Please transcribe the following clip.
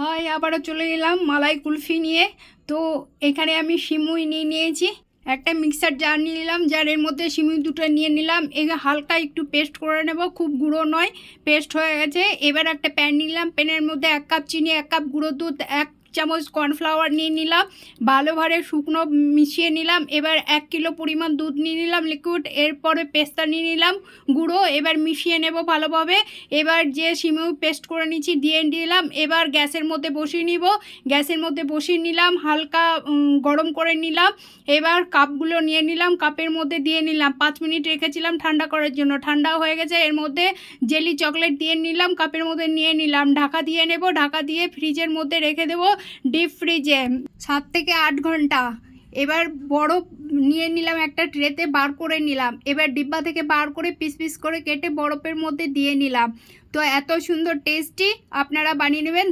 High, আবারও চলে এলাম মালাই কুলফি নিয়ে। তো এখানে আমি সিমুই নিয়ে নিয়েছি, একটা মিক্সার জার নিয়ে নিলাম, জারের মধ্যে সিমুই দুটো নিয়ে নিলাম। এখানে হালকা একটু পেস্ট করে নেব, খুব গুঁড়ো নয়, পেস্ট হয়ে গেছে। এবার একটা প্যান নিলাম, প্যানের মধ্যে 1 কাপ চিনি, 1 কাপ গুঁড়ো দুধ, 1 চামচ কর্নফ্লাওয়ার নিয়ে নিলাম, ভালোভাবে শুকনো মিশিয়ে নিলাম। এবার 1 কিলো পরিমাণ দুধ নিয়ে নিলাম লিকুইড, এরপরে পেস্তা নিয়ে নিলাম গুঁড়ো, এবার মিশিয়ে নেব ভালোভাবে। এবার যে সিমুই পেস্ট করে নিচ্ছি দিয়ে দিলাম। এবার গ্যাসের মধ্যে বসিয়ে নিব, গ্যাসের মধ্যে বসিয়ে নিলাম, হালকা গরম করে নিলাম। এবার কাপগুলো নিয়ে নিলাম, কাপের মধ্যে দিয়ে নিলাম, 5 মিনিট রেখেছিলাম ঠান্ডা করার জন্য, ঠান্ডা হয়ে গেছে। এর মধ্যে জেলি চকলেট দিয়ে নিলাম, কাপের মধ্যে নিয়ে নিলাম, ঢাকা দিয়ে নেব, ঢাকা দিয়ে ফ্রিজের মধ্যে রেখে দেবো, ডিপ ফ্রিজে 7 থেকে 8 ঘন্টা। এবার বরফ নিয়ে নিলাম, একটা ট্রেতে বার করে নিলাম। এবার ডিব্বা থেকে বার করে পিস পিস করে কেটে বরফের মধ্যে দিয়ে নিলাম। তো এত সুন্দর টেস্টি, আপনারা বানিয়ে নেবেন।